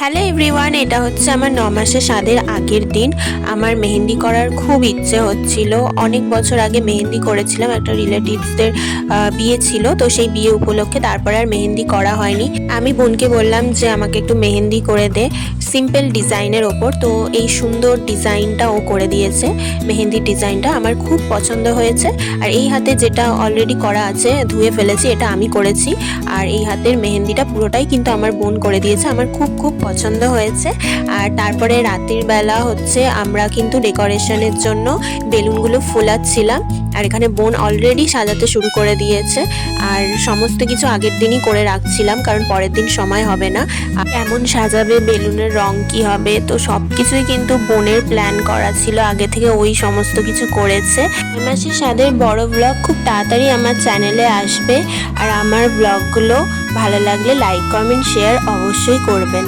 Hello everyone, এটা হচ্ছে আমার 9 মাসের স্বাদের আগের দিন। আমার মেহেন্দি করার খুব ইচ্ছে হচ্ছিল। অনেক বছর আগে মেহেন্দি করেছিলাম, একটা রিলেটিভসদের বিয়ে ছিল, তো সেই বিয়ে উপলক্ষে তারপরে আর মেহেন্দি করা হয়নি। আমি বোনকে বললাম যে আমাকে একটু মেহেন্দি করে দে সিম্পল ডিজাইনের ওপর। তো এই সুন্দর ডিজাইনটা ও করে দিয়েছে। মেহেন্দির ডিজাইনটা আমার খুব পছন্দ হয়েছে। আর এই হাতে যেটা অলরেডি করা আছে, ধুয়ে ফেলেছি, এটা আমি করেছি। আর এই হাতের মেহেন্দিটা পুরোটাই কিন্তু আমার বোন করে দিয়েছে। আমার খুব খুব পছন্দ হয়েছে। আর তারপরে রাতের বেলা হচ্ছে আমরা কিন্তু ডেকোরেশনের জন্য বেলুনগুলো ফোলাচ্ছিলাম। আর এখানে বোন অলরেডি সাজাতে শুরু করে দিয়েছে। আর সমস্ত কিছু আগের দিনই করে রাখছিলাম, কারণ পরের দিন সময় হবে না। আর কেমন সাজাবে, বেলুনের রং কি হবে, তো সব কিছুই কিন্তু বোনের প্ল্যান করা ছিল আগে থেকে, ওই সমস্ত কিছু করেছে। 9 মাসের স্বাদের বড় ব্লগ খুব তাড়াতাড়ি আমার চ্যানেলে আসবে। আর আমার ব্লগগুলো ভালো লাগলে লাইক, কমেন্ট, শেয়ার অবশ্যই করবেন।